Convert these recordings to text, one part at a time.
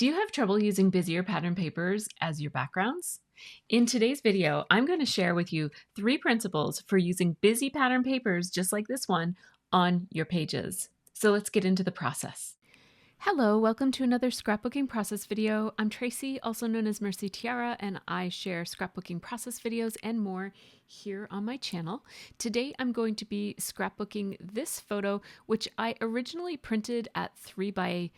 Do you have trouble using busier pattern papers as your backgrounds? In today's video, I'm going to share with you 3 principles for using busy pattern papers just like this one on your pages. So let's get into the process. Hello, welcome to another scrapbooking process video. I'm Tracy, also known as MercyTiara, and I share scrapbooking process videos and more here on my channel. Today I'm going to be scrapbooking this photo, which I originally printed at 3x5,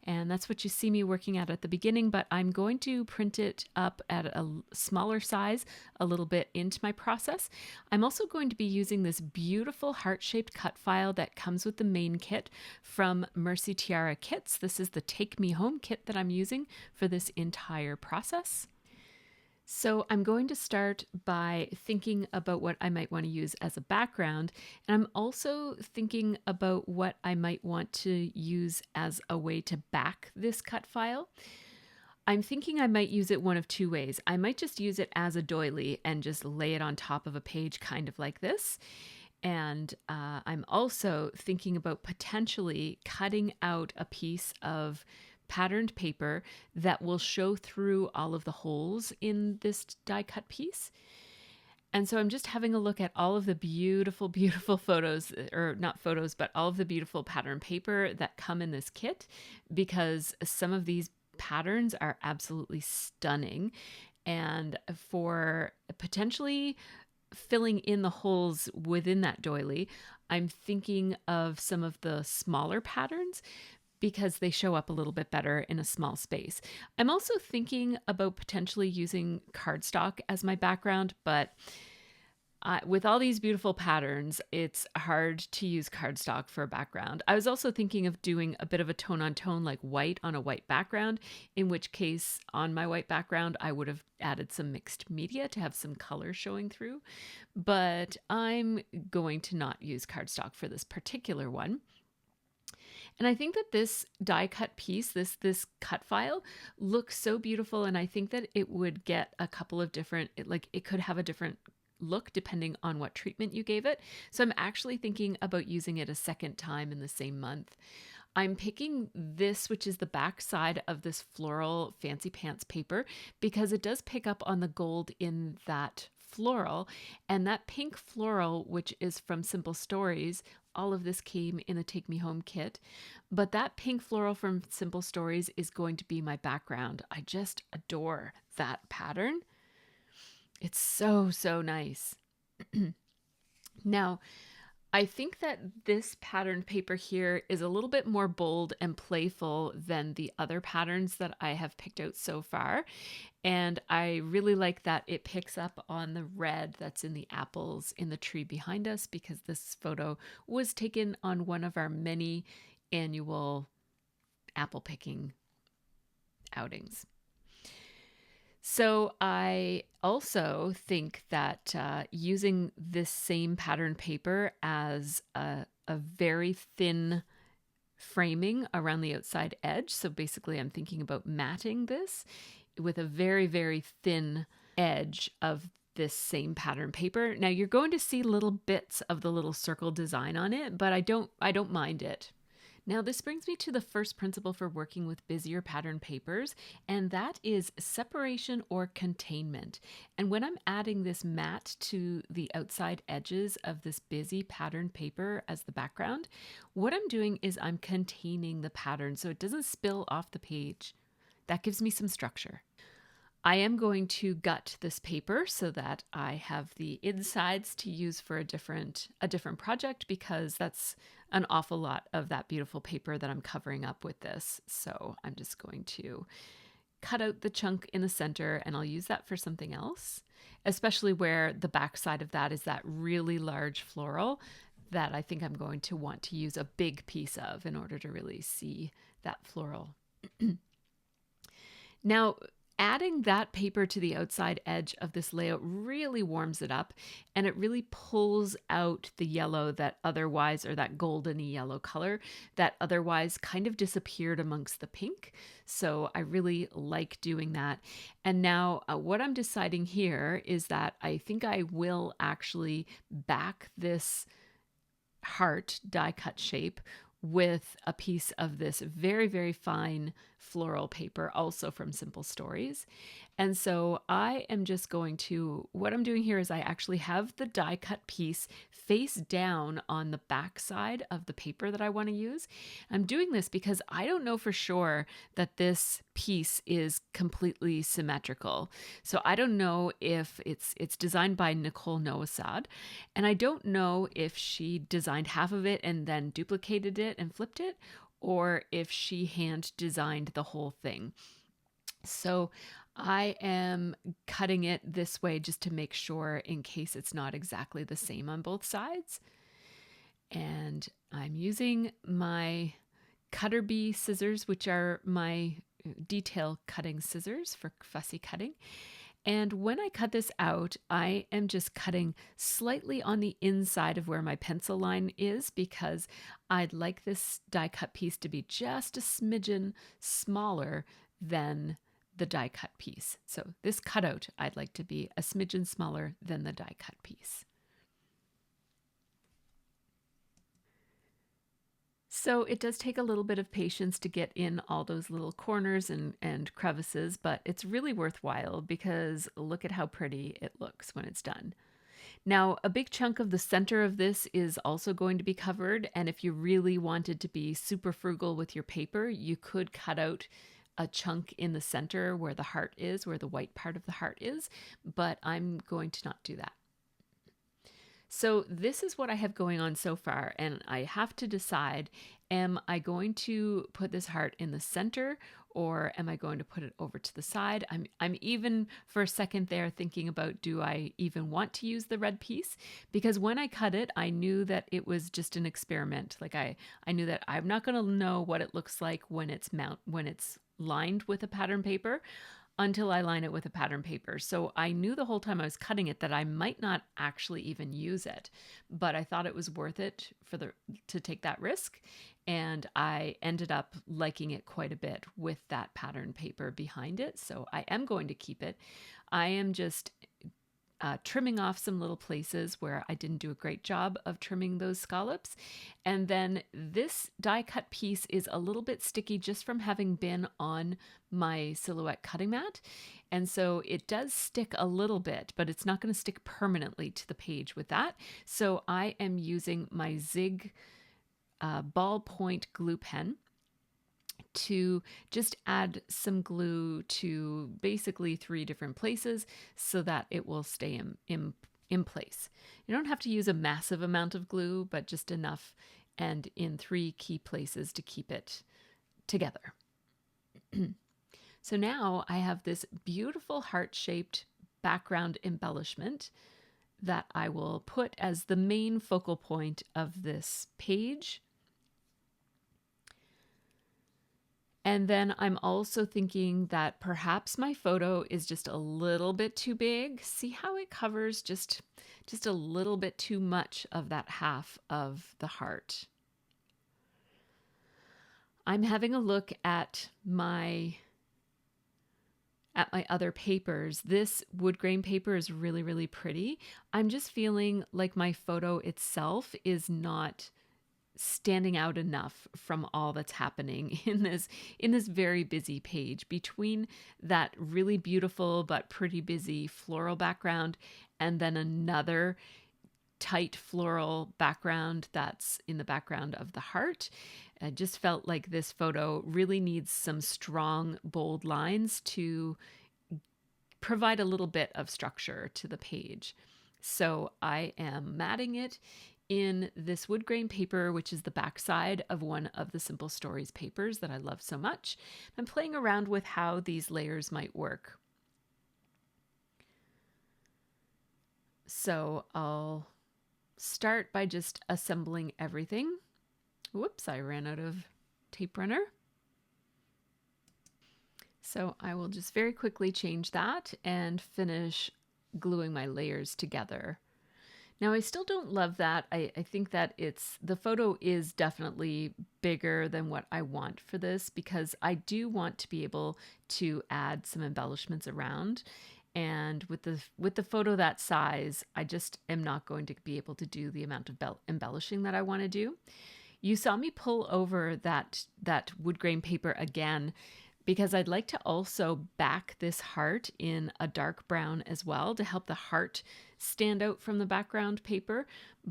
and that's what you see me working at the beginning, but I'm going to print it up at a smaller size a little bit into my process. I'm also going to be using this beautiful heart-shaped cut file that comes with the main kit from MercyTiara Kits. This is the Take Me Home kit that I'm using for this entire process. So I'm going to start by thinking about what I might want to use as a background, and I'm also thinking about what I might want to use as a way to back this cut file. I'm thinking I might use it one of 2 ways. I might just use it as a doily and just lay it on top of a page kind of like this. And I'm also thinking about potentially cutting out a piece of patterned paper that will show through all of the holes in this die cut piece. And so I'm just having a look at all of the beautiful, beautiful photos, or not photos, but all of the beautiful pattern paper that come in this kit, because some of these patterns are absolutely stunning. And for potentially filling in the holes within that doily, I'm thinking of some of the smaller patterns because they show up a little bit better in a small space. I'm also thinking about potentially using cardstock as my background, but with all these beautiful patterns, it's hard to use cardstock for a background. I was also thinking of doing a bit of a tone-on-tone, like white on a white background, in which case on my white background, I would have added some mixed media to have some color showing through. But I'm going to not use cardstock for this particular one. And I think that this die cut piece, this cut file, looks so beautiful, and I think that it would get a couple of different, it could have a different look depending on what treatment you gave it. So I'm actually thinking about using it a second time in the same month. I'm picking this, which is the back side of this floral fancy pants paper, because it does pick up on the gold in that floral, and that pink floral, which is from Simple Stories. All of this came in the Take Me Home kit, but that pink floral from Simple Stories is going to be my background. I just adore that pattern. It's so, so nice. Now, I think that this pattern paper here is a little bit more bold and playful than the other patterns that I have picked out so far. And I really like that it picks up on the red that's in the apples in the tree behind us, because this photo was taken on one of our many annual apple picking outings. So I also think that using this same pattern paper as a very thin framing around the outside edge. So basically I'm thinking about matting this with a very, very thin edge of this same pattern paper. Now you're going to see little bits of the little circle design on it, but I don't mind it. Now, this brings me to the first principle for working with busier pattern papers, and that is separation or containment. And when I'm adding this mat to the outside edges of this busy pattern paper as the background, what I'm doing is I'm containing the pattern so it doesn't spill off the page. That gives me some structure. I am going to gut this paper so that I have the insides to use for a different project, because that's an awful lot of that beautiful paper that I'm covering up with this. So I'm just going to cut out the chunk in the center, and I'll use that for something else, especially where the back side of that is that really large floral that I think I'm going to want to use a big piece of in order to really see that floral. Now, adding that paper to the outside edge of this layout really warms it up, and it really pulls out the yellow that otherwise, or that goldeny yellow color that otherwise kind of disappeared amongst the pink. So I really like doing that. And now what I'm deciding here is that I think I will actually back this heart die cut shape with a piece of this very, very fine floral paper, also from Simple Stories. And so I am just going to, what I'm doing here is I actually have the die cut piece face down on the back side of the paper that I want to use. I'm doing this because I don't know for sure that this piece is completely symmetrical. So I don't know if it's designed by Nicole Noasad, and I don't know if she designed half of it and then duplicated it and flipped it, or if she hand designed the whole thing. So I am cutting it this way just to make sure in case it's not exactly the same on both sides. And I'm using my cutter bee scissors, which are my detail cutting scissors for fussy cutting. And when I cut this out, I am just cutting slightly on the inside of where my pencil line is, because I'd like this die cut piece to be just a smidgen smaller than the die cut piece. So this cutout I'd like to be a smidgen smaller than the die cut piece. So it does take a little bit of patience to get in all those little corners and crevices, but it's really worthwhile because look at how pretty it looks when it's done. Now, a big chunk of the center of this is also going to be covered, and if you really wanted to be super frugal with your paper, you could cut out a chunk in the center where the heart is, where the white part of the heart is, but I'm going to not do that. So this is what I have going on so far, and I have to decide, am I going to put this heart in the center, or am I going to put it over to the side? I'm even for a second there thinking about, do I even want to use the red piece? Because when I cut it, I knew that it was just an experiment. Like I knew that I'm not going to know what it looks like when it's lined with a pattern paper until I line it with a pattern paper. So I knew the whole time I was cutting it that I might not actually even use it, but I thought it was worth it to take that risk. And I ended up liking it quite a bit with that pattern paper behind it. So I am going to keep it. I am just trimming off some little places where I didn't do a great job of trimming those scallops. And then this die cut piece is a little bit sticky just from having been on my silhouette cutting mat. And so it does stick a little bit, but it's not going to stick permanently to the page with that. So I am using my Zig ballpoint glue pen to just add some glue to basically 3 different places so that it will stay in place. You don't have to use a massive amount of glue, but just enough, and in 3 key places to keep it together. So now I have this beautiful heart-shaped background embellishment that I will put as the main focal point of this page. And then I'm also thinking that perhaps my photo is just a little bit too big. See how it covers just a little bit too much of that half of the heart. I'm having a look at my other papers. This wood grain paper is really, really pretty. I'm just feeling like my photo itself is not standing out enough from all that's happening in this very busy page, between that really beautiful but pretty busy floral background and then another tight floral background that's in the background of the heart. I just felt like this photo really needs some strong, bold lines to provide a little bit of structure to the page. So I am matting it in this wood grain paper, which is the backside of one of the Simple Stories papers that I love so much. I'm playing around with how these layers might work. So I'll start by just assembling everything. Whoops, I ran out of tape runner. So I will just very quickly change that and finish gluing my layers together. Now, I still don't love that. I think that the photo is definitely bigger than what I want for this, because I do want to be able to add some embellishments around. And with the photo that size, I just am not going to be able to do the amount of embellishing that I want to do. You saw me pull over that wood grain paper again because I'd like to also back this heart in a dark brown as well to help the heart stand out from the background paper.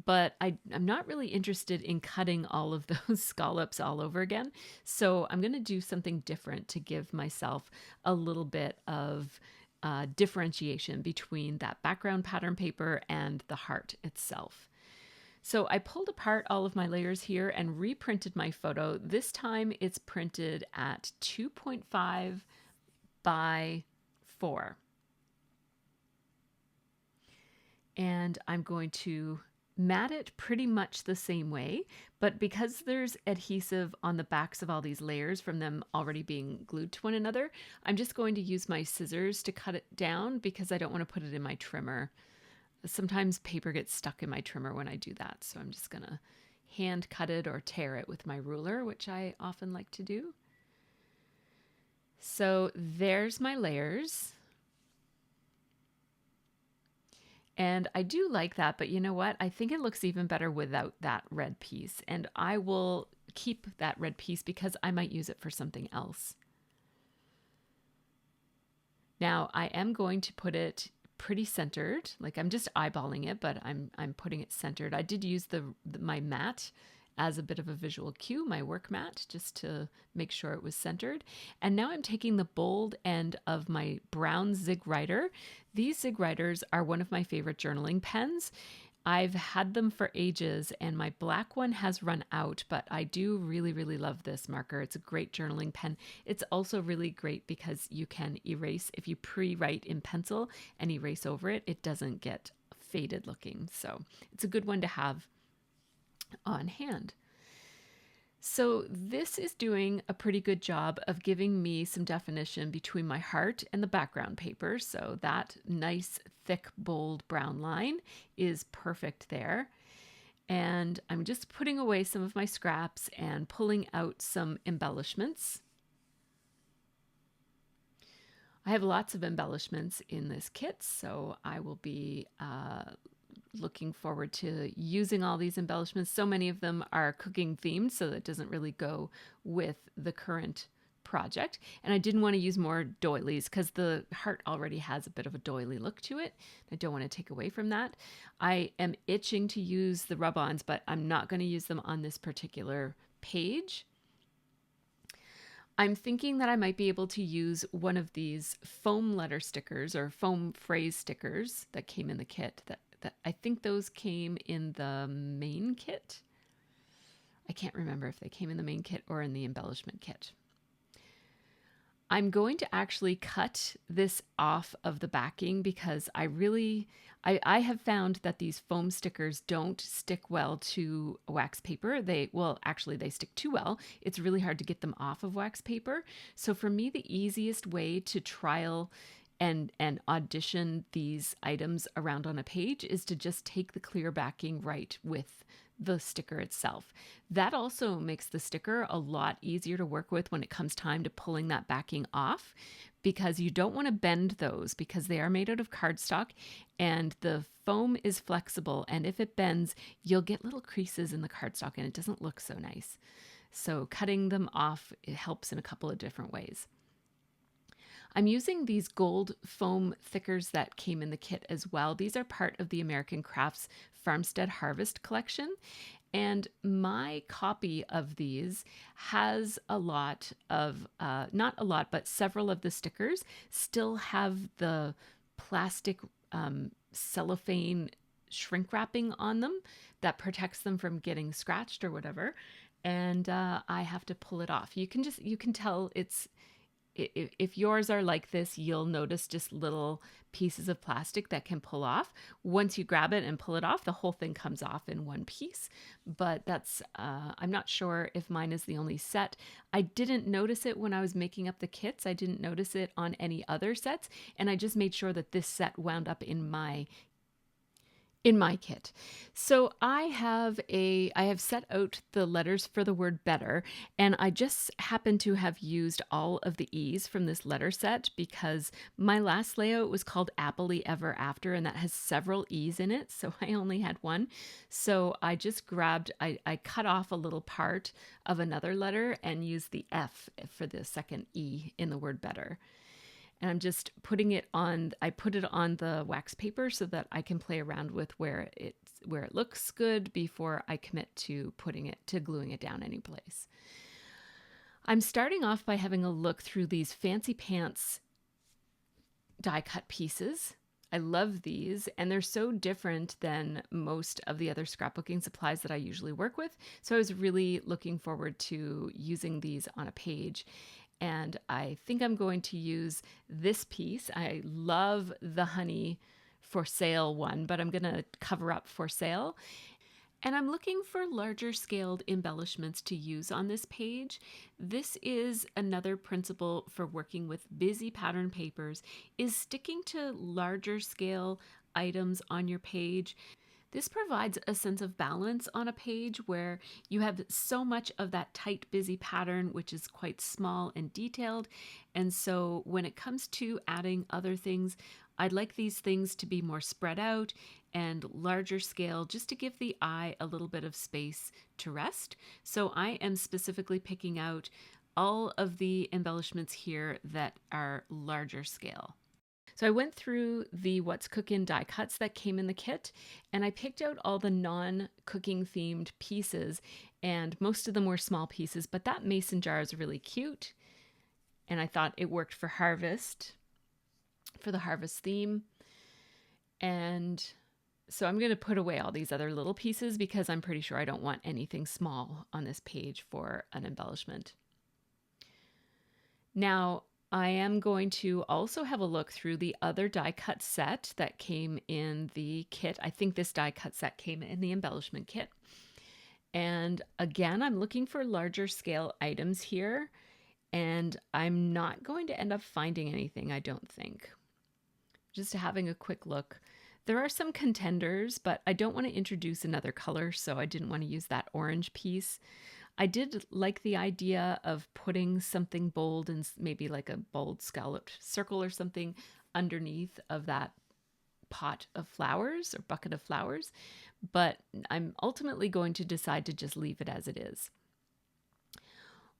But I'm not really interested in cutting all of those scallops all over again. So I'm going to do something different to give myself a little bit of differentiation between that background pattern paper and the heart itself. So I pulled apart all of my layers here and reprinted my photo. This time it's printed at 2.5 by 4. And I'm going to mat it pretty much the same way, but because there's adhesive on the backs of all these layers from them already being glued to one another, I'm just going to use my scissors to cut it down because I don't want to put it in my trimmer. Sometimes paper gets stuck in my trimmer when I do that, so I'm just gonna hand cut it or tear it with my ruler, which I often like to do. So there's my layers. And I do like that, but you know what? I think it looks even better without that red piece, and I will keep that red piece because I might use it for something else. Now I am going to put it pretty centered, like I'm just eyeballing it, but I'm putting it centered. I did use my mat as a bit of a visual cue, my work mat, just to make sure it was centered. And now I'm taking the bold end of my brown Zig Writer. These Zig Writers are one of my favorite journaling pens. I've had them for ages and my black one has run out, but I do really, really love this marker. It's a great journaling pen. It's also really great because you can erase. If you pre-write in pencil and erase over it, it doesn't get faded looking. So it's a good one to have on hand. So this is doing a pretty good job of giving me some definition between my heart and the background paper. So that nice, thick, bold brown line is perfect there. And I'm just putting away some of my scraps and pulling out some embellishments. I have lots of embellishments in this kit, so I will be looking forward to using all these embellishments. So many of them are cooking themed, so that doesn't really go with the current project. And I didn't want to use more doilies because the heart already has a bit of a doily look to it. I don't want to take away from that. I am itching to use the rub-ons, but I'm not going to use them on this particular page. I'm thinking that I might be able to use one of these foam letter stickers or foam phrase stickers that came in the kit. I think those came in the main kit. I can't remember if they came in the main kit or in the embellishment kit. I'm going to actually cut this off of the backing because I have found that these foam stickers don't stick well to wax paper. They stick too well. It's really hard to get them off of wax paper. So for me, the easiest way to trial and audition these items around on a page is to just take the clear backing right with the sticker itself. That also makes the sticker a lot easier to work with when it comes time to pulling that backing off, because you don't want to bend those because they are made out of cardstock and the foam is flexible, and if it bends, you'll get little creases in the cardstock and it doesn't look so nice. So cutting them off, it helps in a couple of different ways. I'm using these gold foam thickers that came in the kit as well. These are part of the American Crafts Farmstead Harvest collection. And my copy of these has a lot of, not a lot, but several of the stickers still have the plastic cellophane shrink wrapping on them that protects them from getting scratched or whatever. And I have to pull it off. You can tell if yours are like this, you'll notice just little pieces of plastic that can pull off. Once you grab it and pull it off, the whole thing comes off in one piece. But that's, I'm not sure if mine is the only set. I didn't notice it when I was making up the kits. I didn't notice it on any other sets. And I just made sure that this set wound up in my in my kit. So I have set out the letters for the word better, and I just happen to have used all of the E's from this letter set because my last layout was called Happily Ever After, and that has several E's in it, so I only had one. So I just I cut off a little part of another letter and used the F for the second E in the word better. And I'm just putting it on, I put it on the wax paper so that I can play around with where it looks good before I commit to gluing it down any place. I'm starting off by having a look through these Fancy Pants die cut pieces. I love these, and they're so different than most of the other scrapbooking supplies that I usually work with. So I was really looking forward to using these on a page. And I think I'm going to use this piece. I love the honey for sale one, but I'm going to cover up for sale. And I'm looking for larger scaled embellishments to use on this page. This is another principle for working with busy pattern papers, is sticking to larger scale items on your page. This provides a sense of balance on a page where you have so much of that tight, busy pattern, which is quite small and detailed. And so when it comes to adding other things, I'd like these things to be more spread out and larger scale, just to give the eye a little bit of space to rest. So I am specifically picking out all of the embellishments here that are larger scale. So I went through the What's Cookin' die cuts that came in the kit, and I picked out all the non-cooking themed pieces, and most of them were small pieces, but that mason jar is really cute, and I thought it worked for harvest, for the harvest theme. And so I'm going to put away all these other little pieces because I'm pretty sure I don't want anything small on this page for an embellishment. Now, I am going to also have a look through the other die cut set that came in the kit. I think this die cut set came in the embellishment kit. And again, I'm looking for larger scale items here, and I'm not going to end up finding anything, I don't think. Just having a quick look. There are some contenders, but I don't want to introduce another color, so I didn't want to use that orange piece. I did like the idea of putting something bold and maybe like a bold scalloped circle or something underneath of that pot of flowers or bucket of flowers, but I'm ultimately going to decide to just leave it as it is.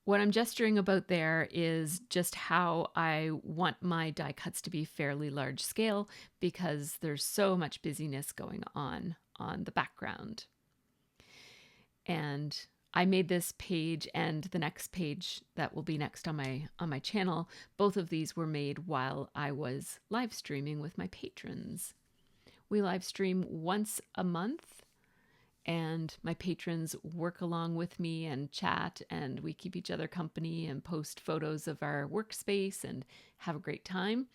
What I'm gesturing about there is just how I want my die cuts to be fairly large scale because there's so much busyness going on the background. And I made this page and the next page that will be next on my channel. Both of these were made while I was live streaming with my patrons. We live stream once a month, and my patrons work along with me and chat, and we keep each other company and post photos of our workspace and have a great time.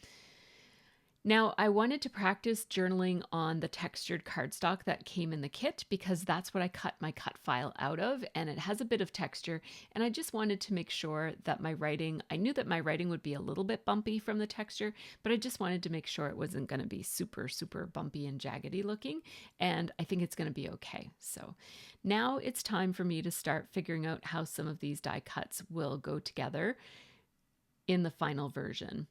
Now, I wanted to practice journaling on the textured cardstock that came in the kit because that's what I cut my cut file out of, and it has a bit of texture, and I just wanted to make sure that my writing, I knew that my writing would be a little bit bumpy from the texture, but I just wanted to make sure it wasn't going to be super, super bumpy and jaggedy looking, and I think it's going to be okay. So now it's time for me to start figuring out how some of these die cuts will go together in the final version.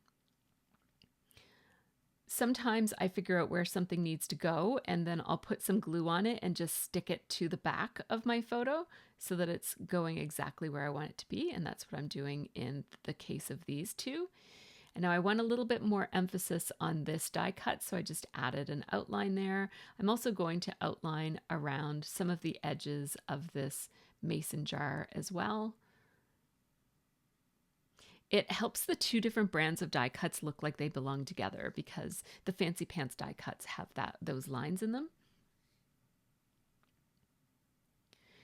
Sometimes I figure out where something needs to go and then I'll put some glue on it and just stick it to the back of my photo so that it's going exactly where I want it to be. And that's what I'm doing in the case of these two. And now I want a little bit more emphasis on this die cut, so I just added an outline there. I'm also going to outline around some of the edges of this mason jar as well. It helps the two different brands of die cuts look like they belong together because the Fancy Pants die cuts have those lines in them.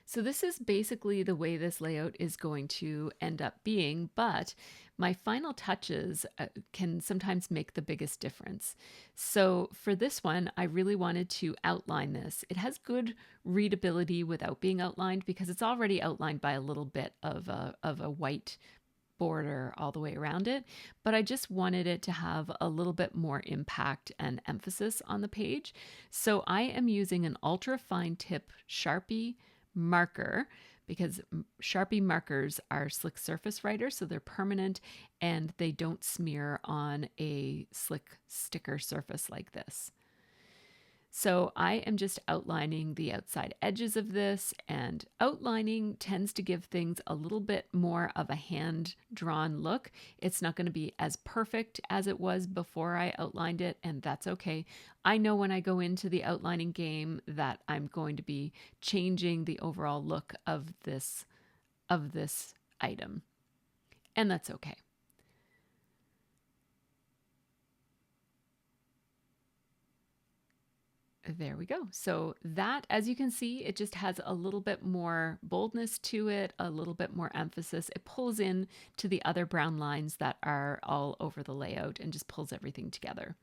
So this is basically the way this layout is going to end up being, but my final touches can sometimes make the biggest difference. So for this one, I really wanted to outline this. It has good readability without being outlined because it's already outlined by a little bit of a white border all the way around it, but I just wanted it to have a little bit more impact and emphasis on the page. So I am using an ultra fine tip Sharpie marker because Sharpie markers are slick surface writers, so they're permanent and they don't smear on a slick sticker surface like this. So I am just outlining the outside edges of this, and outlining tends to give things a little bit more of a hand-drawn look. It's not going to be as perfect as it was before I outlined it, and that's okay. I know when I go into the outlining game that I'm going to be changing the overall look of this item, and that's okay. There we go. So that, as you can see, it just has a little bit more boldness to it, a little bit more emphasis. It pulls in to the other brown lines that are all over the layout and just pulls everything together.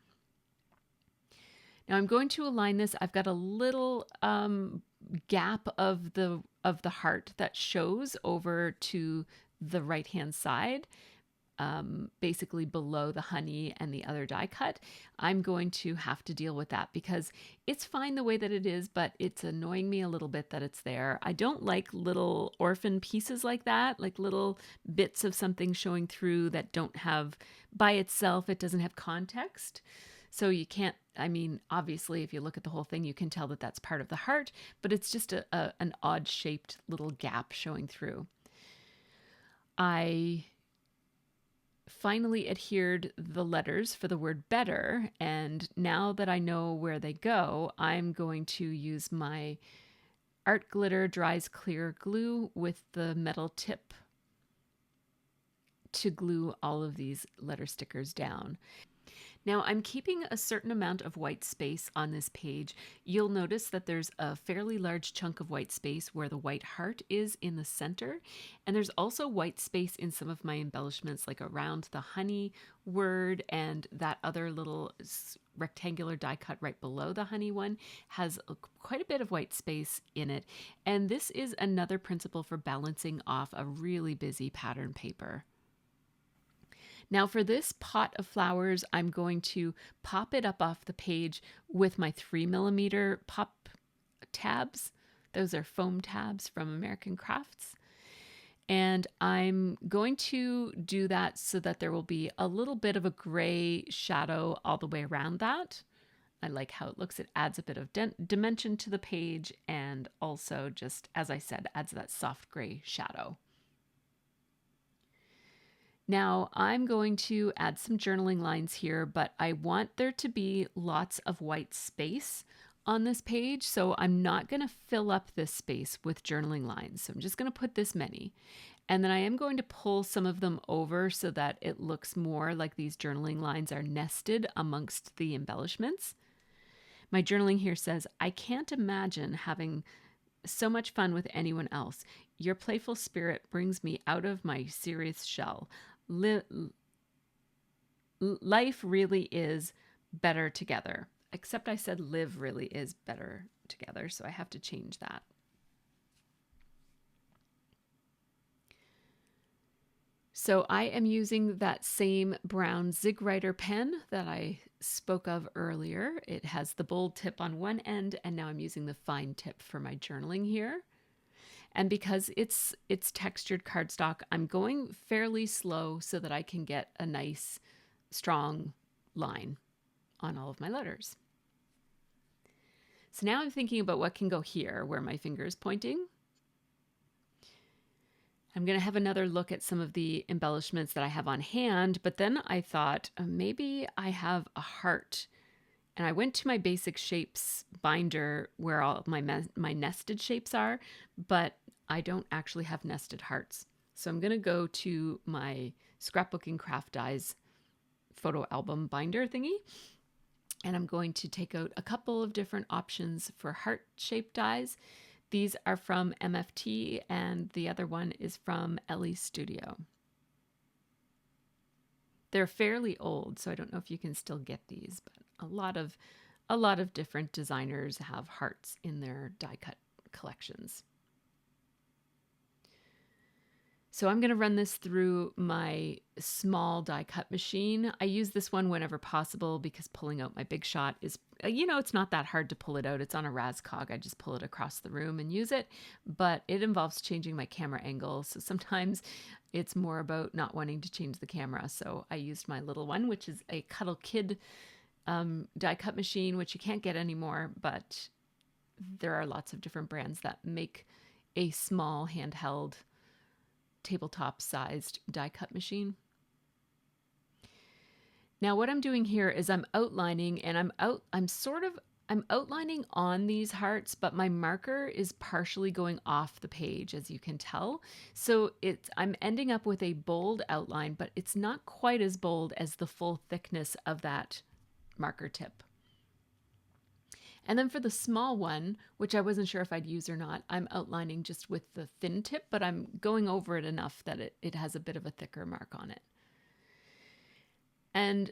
Now I'm going to align this. I've got a little gap of the heart that shows over to the right-hand side. Basically below the honey and the other die cut. I'm going to have to deal with that because it's fine the way that it is, but it's annoying me a little bit that it's there. I don't like little orphan pieces like that, like little bits of something showing through that don't have, by itself, it doesn't have context. So you can't, I mean, obviously, if you look at the whole thing, you can tell that that's part of the heart, but it's just an odd shaped little gap showing through. I finally adhered the letters for the word better, and now that I know where they go, I'm going to use my Art Glitter Dries Clear glue with the metal tip to glue all of these letter stickers down. Now I'm keeping a certain amount of white space on this page. You'll notice that there's a fairly large chunk of white space where the white heart is in the center. And there's also white space in some of my embellishments, like around the honey word, and that other little rectangular die cut right below the honey one has quite a bit of white space in it. And this is another principle for balancing off a really busy pattern paper. Now for this pot of flowers, I'm going to pop it up off the page with my 3mm pop tabs. Those are foam tabs from American Crafts. And I'm going to do that so that there will be a little bit of a gray shadow all the way around that. I like how it looks. It adds a bit of dimension to the page and also just, as I said, adds that soft gray shadow. Now I'm going to add some journaling lines here, but I want there to be lots of white space on this page, so I'm not going to fill up this space with journaling lines. So I'm just going to put this many. And then I am going to pull some of them over so that it looks more like these journaling lines are nested amongst the embellishments. My journaling here says, I can't imagine having so much fun with anyone else. Your playful spirit brings me out of my serious shell. Life really is better together. Except I said live really is better together, so I have to change that. So I am using that same brown Zig Writer pen that I spoke of earlier. It has the bold tip on one end, and now I'm using the fine tip for my journaling here. And because it's textured cardstock, I'm going fairly slow so that I can get a nice, strong line on all of my letters. So now I'm thinking about what can go here, where my finger is pointing. I'm going to have another look at some of the embellishments that I have on hand, but then I thought maybe I have a heart. And I went to my basic shapes binder where all my nested shapes are, but I don't actually have nested hearts. So I'm going to go to my Scrapbooking Craft Dies photo album binder thingy, and I'm going to take out a couple of different options for heart-shaped dies. These are from MFT, and the other one is from Ellie Studio. They're fairly old, so I don't know if you can still get these, but a lot of different designers have hearts in their die cut collections. So I'm going to run this through my small die cut machine. I use this one whenever possible because pulling out my big shot is, it's not that hard to pull it out. It's on a Razcog. I just pull it across the room and use it, but it involves changing my camera angle. So sometimes it's more about not wanting to change the camera. So I used my little one, which is a Cuddle Kid die cut machine, which you can't get anymore, but there are lots of different brands that make a small handheld tabletop sized die cut machine. Now what I'm doing here is I'm outlining, and I'm outlining on these hearts, but my marker is partially going off the page, as you can tell. So I'm ending up with a bold outline, but it's not quite as bold as the full thickness of that marker tip. And then for the small one, which I wasn't sure if I'd use or not, I'm outlining just with the thin tip, but I'm going over it enough that it has a bit of a thicker mark on it. And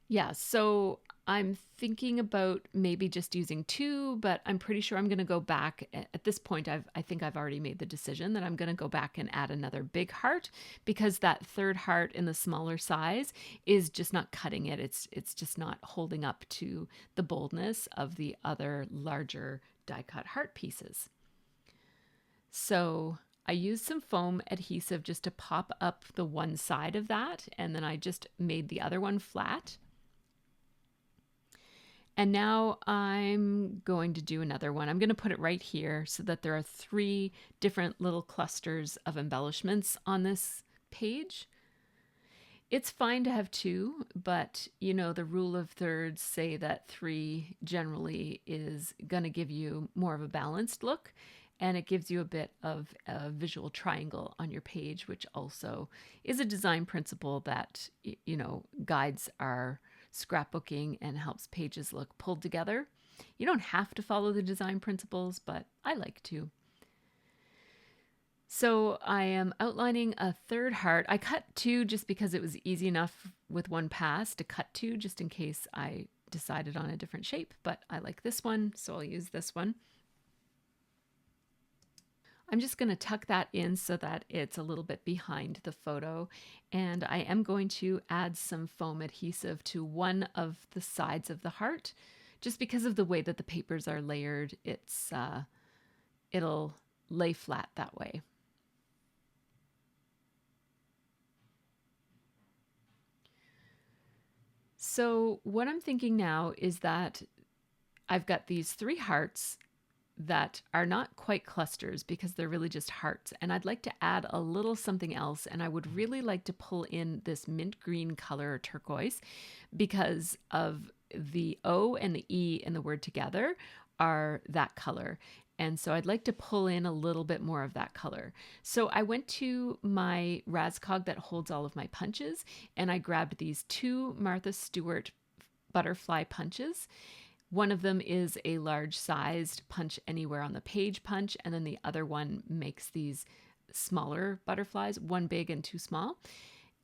yeah, so I'm thinking about maybe just using 2, but I'm pretty sure I'm going to go back. At this point, I think I've already made the decision that I'm going to go back and add another big heart, because that third heart in the smaller size is just not cutting it. It's just not holding up to the boldness of the other larger die cut heart pieces. So I used some foam adhesive just to pop up the one side of that, and then I just made the other one flat. And now I'm going to do another one. I'm going to put it right here so that there are 3 different little clusters of embellishments on this page. It's fine to have 2, but the rule of thirds say that 3 generally is going to give you more of a balanced look, and it gives you a bit of a visual triangle on your page, which also is a design principle that guides our scrapbooking and helps pages look pulled together. You don't have to follow the design principles, but I like to. So I am outlining a third heart. I cut 2 just because it was easy enough with one pass to cut 2, just in case I decided on a different shape, but I like this one, so I'll use this one. I'm just going to tuck that in so that it's a little bit behind the photo, and I am going to add some foam adhesive to one of the sides of the heart. Just because of the way that the papers are layered, it'll lay flat that way. So what I'm thinking now is that I've got these 3 hearts that are not quite clusters because they're really just hearts, and I'd like to add a little something else, and I would really like to pull in this mint green color, or turquoise, because of the O and the E in the word together are that color. And so I'd like to pull in a little bit more of that color. So I went to my Razcog that holds all of my punches, and I grabbed these 2 Martha Stewart butterfly punches. One of them is a large sized punch anywhere on the page punch, and then the other one makes these smaller butterflies, 1 big and 2 small.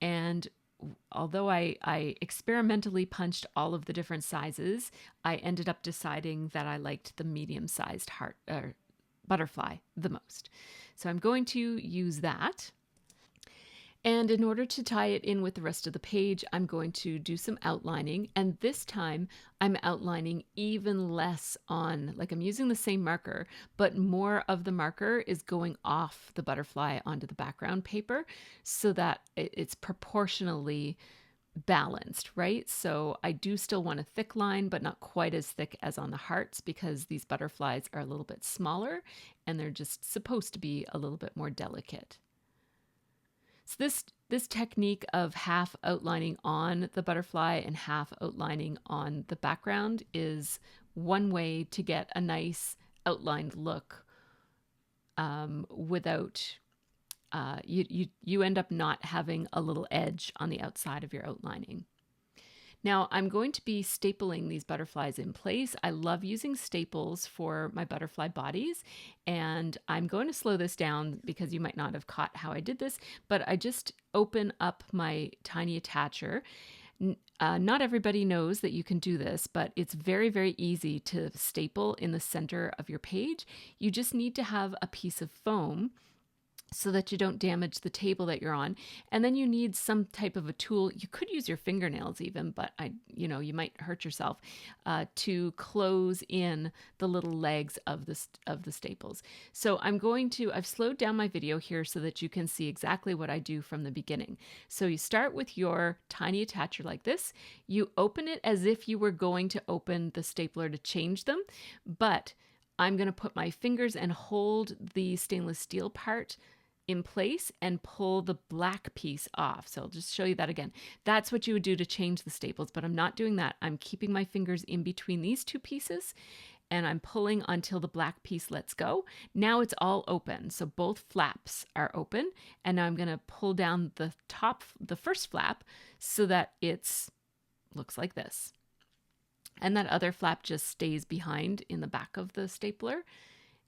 And although I experimentally punched all of the different sizes, I ended up deciding that I liked the medium-sized heart butterfly the most. So I'm going to use that. And in order to tie it in with the rest of the page, I'm going to do some outlining. And this time I'm outlining even less on, like I'm using the same marker, but more of the marker is going off the butterfly onto the background paper so that it's proportionally balanced, right? So I do still want a thick line, but not quite as thick as on the hearts because these butterflies are a little bit smaller and they're just supposed to be a little bit more delicate. So this technique of half outlining on the butterfly and half outlining on the background is one way to get a nice outlined look without you end up not having a little edge on the outside of your outlining. Now I'm going to be stapling these butterflies in place. I love using staples for my butterfly bodies, and I'm going to slow this down because you might not have caught how I did this, but I just open up my tiny attacher. Not everybody knows that you can do this, but it's very, very easy to staple in the center of your page. You just need to have a piece of foam so that you don't damage the table that you're on. And then you need some type of a tool. You could use your fingernails even, but you might hurt yourself, to close in the little legs of the staples. So I've slowed down my video here so that you can see exactly what I do from the beginning. So you start with your tiny attacher like this. You open it as if you were going to open the stapler to change them, but I'm going to put my fingers and hold the stainless steel part in place and pull the black piece off. So I'll just show you that again. That's what you would do to change the staples, but I'm not doing that. I'm keeping my fingers in between these two pieces and I'm pulling until the black piece lets go. Now it's all open. So both flaps are open. And now I'm going to pull down the first flap so that looks like this. And that other flap just stays behind in the back of the stapler.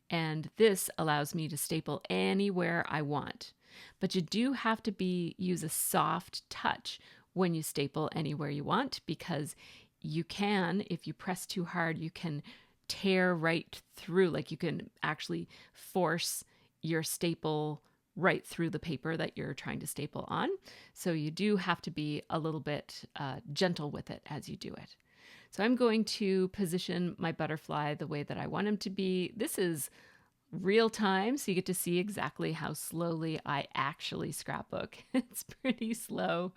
And this allows me to staple anywhere I want. But you do have to use a soft touch when you staple anywhere you want, because you can, if you press too hard, you can tear right through. Like you can actually force your staple right through the paper that you're trying to staple on. So you do have to be a little bit gentle with it as you do it. So I'm going to position my butterfly the way that I want him to be. This is real time, so you get to see exactly how slowly I actually scrapbook. It's pretty slow.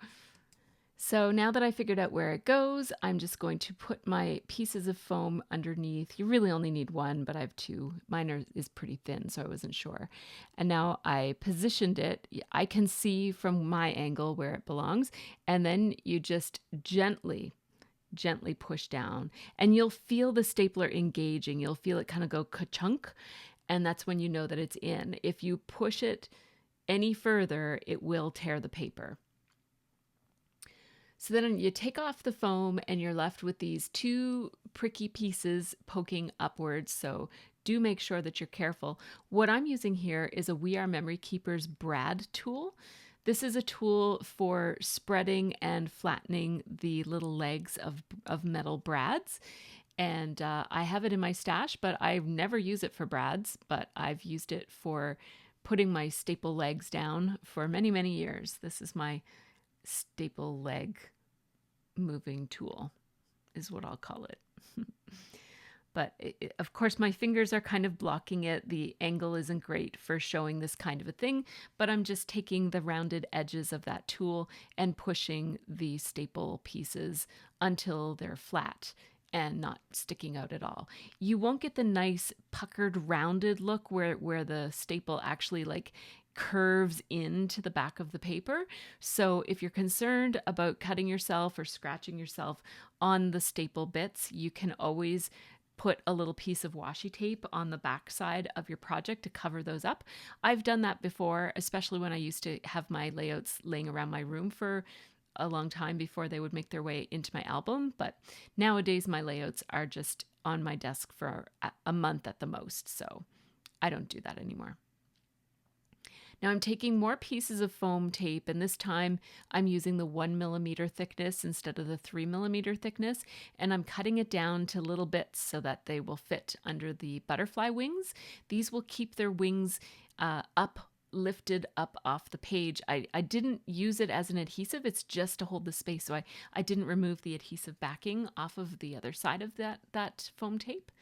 So now that I figured out where it goes, I'm just going to put my pieces of foam underneath. You really only need one, but I have two. Mine is pretty thin, so I wasn't sure. And now I positioned it. I can see from my angle where it belongs. And then you just gently push down and you'll feel the stapler engaging. You'll feel it kind of go ka-chunk, and that's when you know that it's in. If you push it any further, it will tear the paper. So then you take off the foam and you're left with these two pricky pieces poking upwards. So do make sure that you're careful. What I'm using here is a We Are Memory Keepers brad tool. This is a tool for spreading and flattening the little legs of metal brads. And I have it in my stash, but I've never used it for brads, but I've used it for putting my staple legs down for many, many years. This is my staple leg moving tool, is what I'll call it. But of course, my fingers are kind of blocking it. The angle isn't great for showing this kind of a thing, but I'm just taking the rounded edges of that tool and pushing the staple pieces until they're flat and not sticking out at all. You won't get the nice puckered rounded look where the staple actually like curves into the back of the paper. So if you're concerned about cutting yourself or scratching yourself on the staple bits, you can always put a little piece of washi tape on the back side of your project to cover those up. I've done that before, especially when I used to have my layouts laying around my room for a long time before they would make their way into my album. But nowadays my layouts are just on my desk for a month at the most, so I don't do that anymore. Now I'm taking more pieces of foam tape, and this time I'm using the 1 millimeter thickness instead of the 3 millimeter thickness, and I'm cutting it down to little bits so that they will fit under the butterfly wings. These will keep their wings lifted up off the page. I didn't use it as an adhesive, it's just to hold the space, so I didn't remove the adhesive backing off of the other side of that foam tape.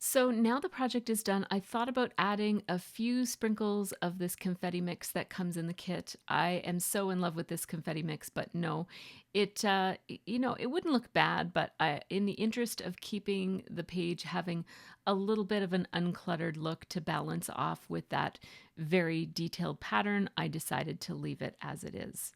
So now the project is done, I thought about adding a few sprinkles of this confetti mix that comes in the kit. I am so in love with this confetti mix, but no, it wouldn't look bad, but in the interest of keeping the page having a little bit of an uncluttered look to balance off with that very detailed pattern, I decided to leave it as it is.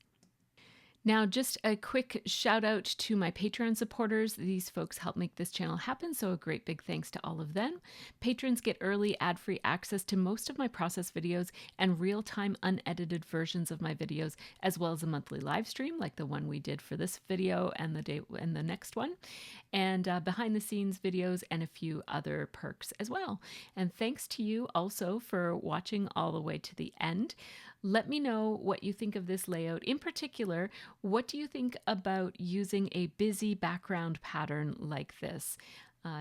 Now, just a quick shout out to my Patreon supporters. These folks help make this channel happen, so a great big thanks to all of them. Patrons get early ad-free access to most of my process videos and real-time unedited versions of my videos, as well as a monthly live stream like the one we did for this video and the next one, and behind-the-scenes videos and a few other perks as well. And thanks to you also for watching all the way to the end. Let me know what you think of this layout. In particular, what do you think about using a busy background pattern like this?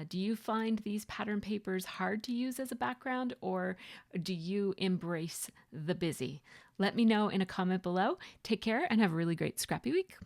Do you find these pattern papers hard to use as a background, or do you embrace the busy? Let me know in a comment below. Take care and have a really great scrappy week.